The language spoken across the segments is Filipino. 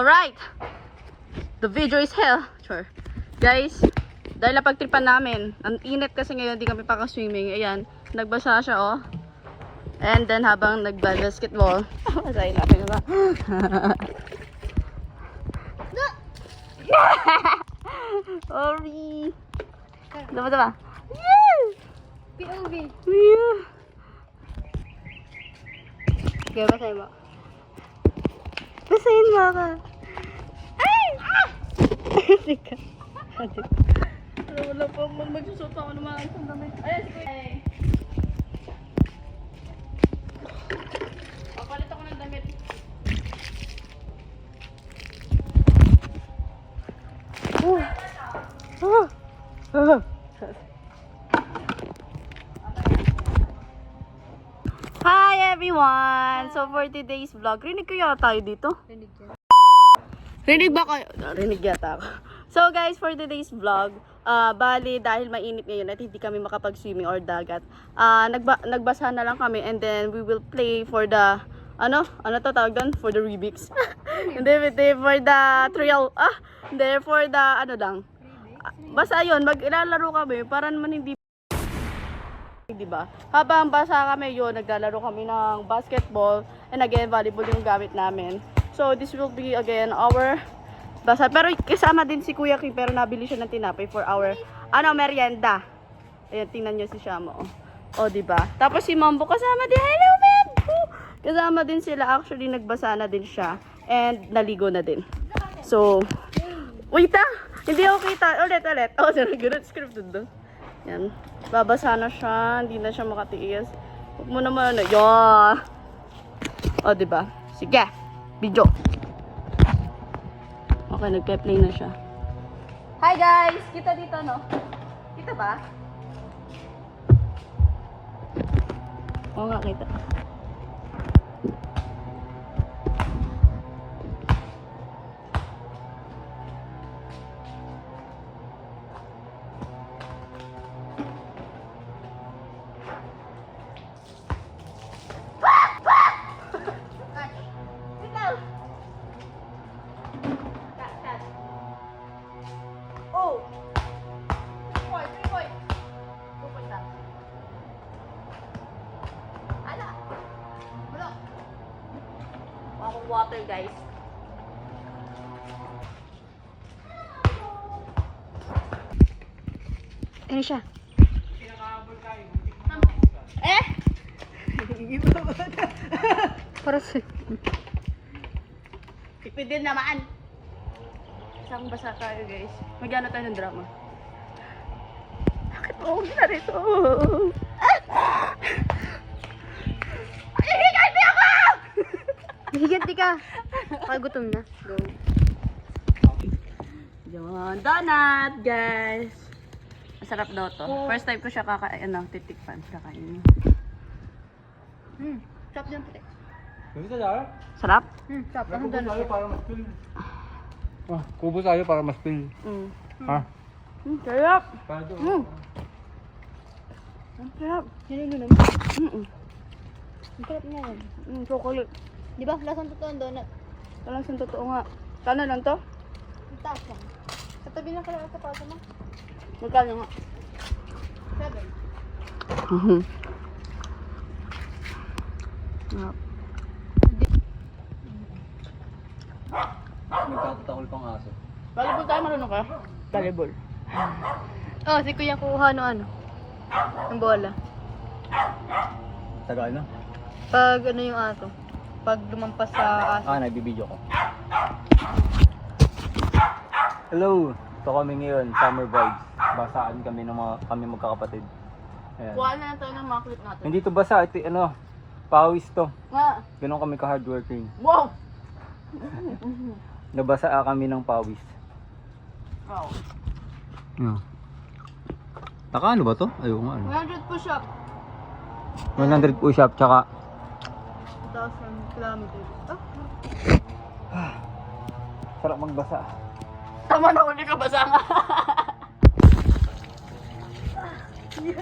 Alright. The video is hell. Sure. Guys, dahil napagtripan namin, ang init kasi ngayon, hindi kami paka-swimming. Ayan, nagbasa siya, oh. And then, habang nag-basketball, masahin natin ba? Sorry. Diba? POV. Okay, basahin mo. Basahin mo ako. Ay! Sika. Wala pa magsusot ako ng mga isang damit. Ayan, si Kuya. Papalit ako ng damit. Hi everyone! So for today's vlog, rinig ko yata tayo dito? Rinig ba kayo? Rinig yata ako. So guys, for today's vlog, bali dahil mainit ngayon at hindi kami makapag-swimming or dagat, nagbasa na lang kami and then we will play for the, ano to tawag doon? For the Rubik's. Hindi, for the trail. Hindi, for the, ano lang. Basta yun, maglalaro kami para naman hindi, diba? Habang basa kami yun, naglalaro kami ng basketball and again, volleyball yung gamit namin. So, this will be again our basa. Pero kasama din si Kuya Kim, pero nabili siya ng tinapay for our, merienda. Ayan, tingnan nyo si Shamo. O, diba? Tapos si Mambo kasama din. Hello, Mambo! Kasama din sila. Actually, nagbasa na din siya. And naligo na din. So, wait hindi ako kita. Ulit. Oh, good scripted doon. Yan. Babasa na siya. Hindi na siya makatiis. Huwag mo naman na. Yan. O, diba? Sige. Video. Okay, nagpe-play na siya. Hi guys! Kita dito, no? Kita ba? Oo nga, kita. Water, guys. Ano siya? Para sa... Tipid din naman. Isang basa tayo, guys. Magyan na tayo ng drama. Bakit mo na rito? Higanti ka. Kagutom na. Go. Yun. Donut, guys. Masarap daw to. First time ko siya titikpan. Kakain. Sarap din puti. Sarap? Sarap. Ano Kubo donut? tayo para mas feel. Kubo tayo para mas feel. Ha? Sarap. Para doon. Sarap. Yun naman. Ang sarap niya yan. Chocolate. Di ba? Lasang totoo ang donut. Talasang totoo nga. Kano lang to? Ang taas lang. Katabi lang ka lang sa pato mo. Magkano nga? 7. Nagtatatakol pang aso. Volleyball tayo, marunong ka? Volleyball. Oh, si Kuya kuha ano. Ang bola. Tagal na? Pag ano yung aso. Pag lumampas sa aso. Nagbibideo ko. Hello! Ito kami ngayon, summer vibes. Basaan kami ng kami magkakapatid. Ayan. Kuha na lang tayo ng mga clip natin. Hindi to basa, ito pawis to. Nga. Ganon kami ka-hardworking. Wow! Nabasa kami ng pawis. Wow. Ano ba to? Ayaw nga. 100 push-up. 100 push-up, tsaka 1,000 kilometers. sarap magbasa. Tama na, uli ka basa nga. Okay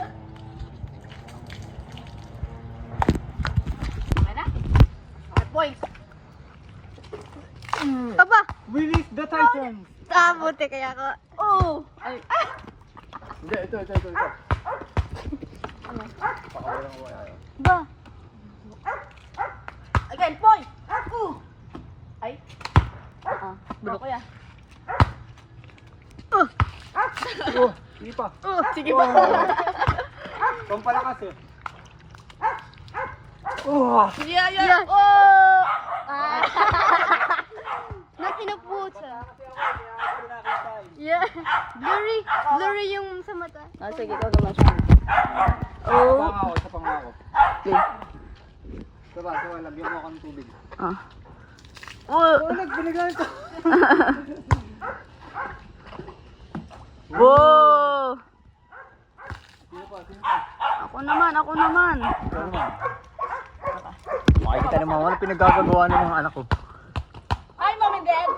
na? Okay, boys. Aba! The Titans! Ah, buti kaya ako. Oh! Ay. Hindi, ito. Pakawalan ko kaya. Ba? Again, boy! Ay. Bulok ko ya. Oh, hindi pa. Sige pa. Pampalakas eh. Oh! Yeah. Oh! Ah. Nakinaputsa. Yeah. Blurry yung sa mata. Ah, sige, ikaw naman siya. Oh. Sa pangako. Okay. Diba, lagyan mo ako ng tubig. Ah. Oh. Nagbinigan ko. Wow! Sino pa? Ako naman. Ikaw naman. Makikita naman ano pinaggagawa ng mga anak ko. Hi, Mom and Dad!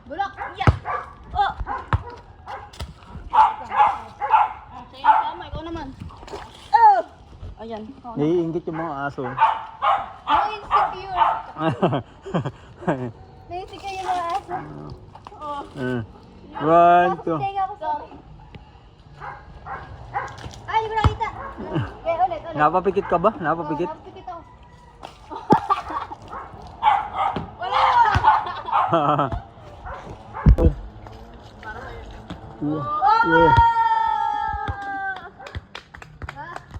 Bulok! Yeah! Oh! Sige, tama. Ikaw naman. Oh! Ayan. Naiingit yung mga aso. Na-insecure. Na-insecure yung mga aso. One, two. Tenga ako sa... Ay, hindi ko nakita. Okay, ulit. Napapikit ka ba? Napapikit? Napapikit ako. Yeah.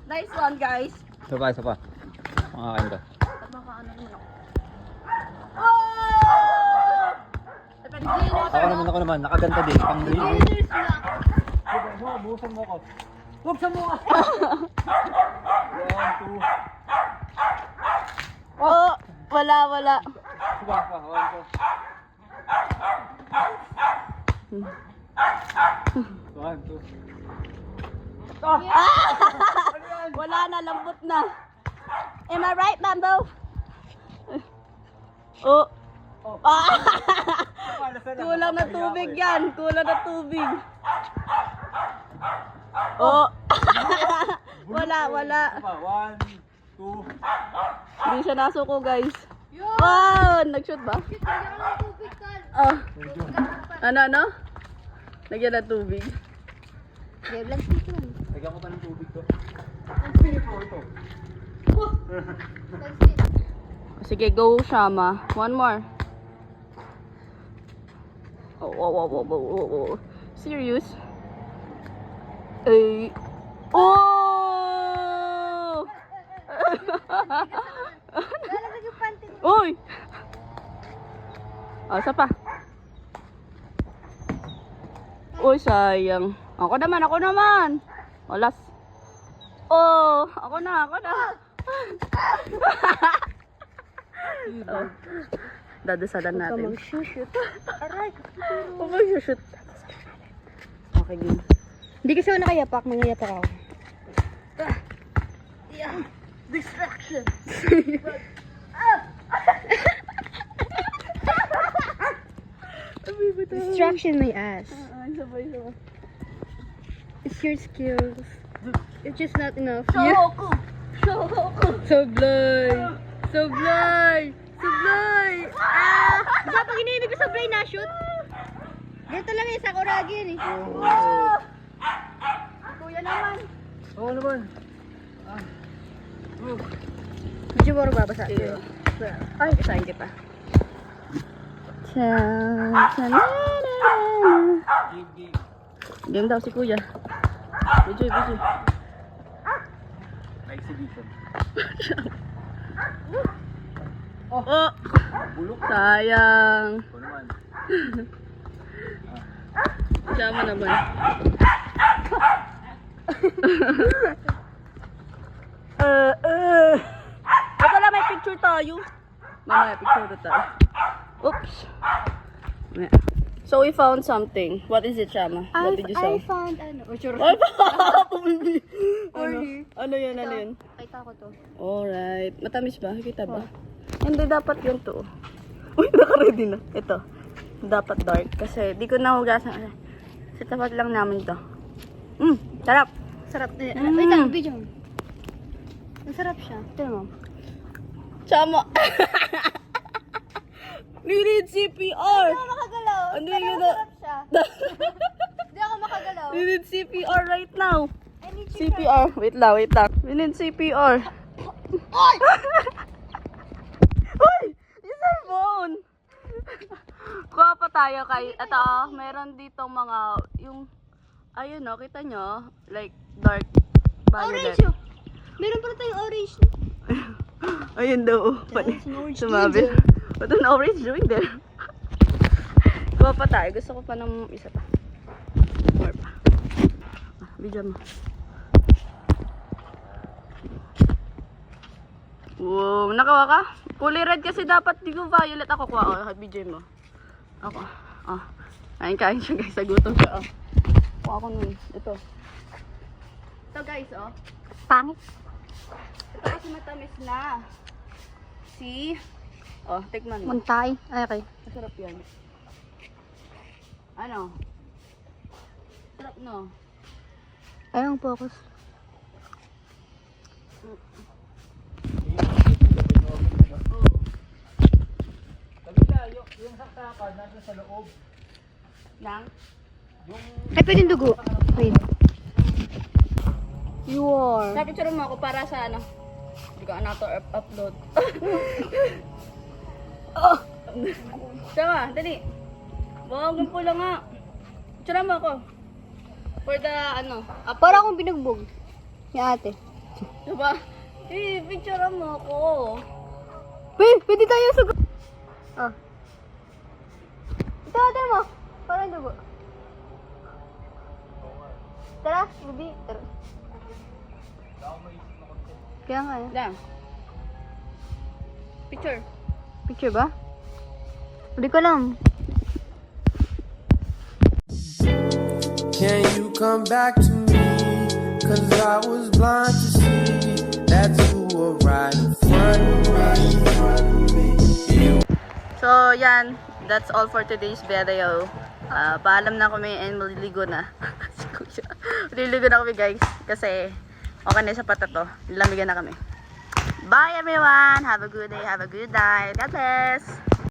Nice one, guys. Isa pa. Makakain ka. Ako naman. Nakaganda din. Pang Cheers na. Buhusan mo ako. Buksan mo ako. One, two. Oh! Wala. Suba ka. One, two. One, two. Wala na, lambot na. Am I right, Bambo? Oh. Kulang na tubig yan. Kulang na tubig. Oh. Wala. One, two. Hindi siya nasuko, guys. Wow! Nag-shoot ba? Lagyan ko ng tubig, Carl. Oh. Ano? Lagyan ng tubig. Okay, vlog dito. Lagyan ko pa ng tubig to. Sige, go, Shama. One more. Oh. Serious? Ay. Oh! Lalagay yung panty mo. Uy! Oh, isa pa. Uy, sayang. Ako naman. Oh, last. Oh, ako na. Oh. Dadasalan natin. Mag-shoot. Aray. Oh, mag-shoot. Okay, game. Hindi kasi ako nakayapak. Mangayapak ako. Distraction. Distraction my ass. Sabay. It's your skills. It's just not enough. Shoko. Sablay! Ah! Diba pag iniibig ko sablay na shoot? Ganito lang yung sakuragi yun eh. Kuya naman. Oo naman. Medyo mo babasa. Ay, isahin kita. Game daw si Kuya. Busy. Exhibition. Oh! Bulok. Sayang. Ito naman. Sama naman. Ito lang, may picture tayo. Mamaya, picture na tayo. Oops. Mamaya. So we found something. What is it, Shama? What did you I say? found ano. Ay, pumili. Ano yan? Kita ko to. Alright. Matamis ba? Kita ba? Hindi, dapat yun to. Uy, naka-ready na. Ito. Dapat dark. Kasi di ko nahugasan. Sa tapat lang namin to. Sarap. Sarap. Wait lang, video mo. Masarap siya. Tignan mo. Sama. We need CPR. Hindi ako makagalaw. Ano Pero yun masarap siya. Hindi ako makagalaw. We need CPR right now. I need you. CPR. Wait lang, wait lang. We need CPR. Oy! Uy! Yung cellphone! Kuha pa tayo kay... Ito, meron ditong mga... Yung... Ayun o, kita nyo? Like, dark violet. Orange oh. Meron pala tayong orange. Ayun daw. Oh. There's an orange Sumabi. ginger. What an orange doing there? Kuha pa tayo. Gusto ko pa ng isa pa. More pa. Bigyan mo. Wow, nakawa ka? Kulay red kasi dapat, di ko violet. Ako kuha, oh, BJ mo. Ako, oh. Kain siya guys, sa gutom siya, oh. Kuha ko nun, ito. Ito guys, oh. Pangit. Ito kasi matamis na. See? Oh, tikman mo. Muntay. Ay, okay. Masarap yan. Ano? Sarap, no? Ayong focus. Kabila, yung saksakan nasa sa loob. Lang? Ay, pwedeng dugo. Wait. You are. Sa picture mo ako para sa ano? Hindi ka na to upload. Oh! Sama, dali. Bawang po lang nga. Picture mo ako. For the ano? Upload. Para akong binugbog. Si ate. Diba? Eh, picture mo ako. Pwede tayo sa... Oh. Ito, ate mo. Parang dugo. Tara, Ruby. Tara. Kaya nga eh. Lang. Picture. Picture ba? Hindi ko alam. Can you come back to me? Cause I was blind to see that you were right in front of me. So, yan. That's all for today's video. Paalam na kami and maliligo na. Si Kuya. Maliligo na kami guys. Kasi okay na sa pata to. Lamigan na kami. Bye everyone! Have a good day. Have a good night. God bless!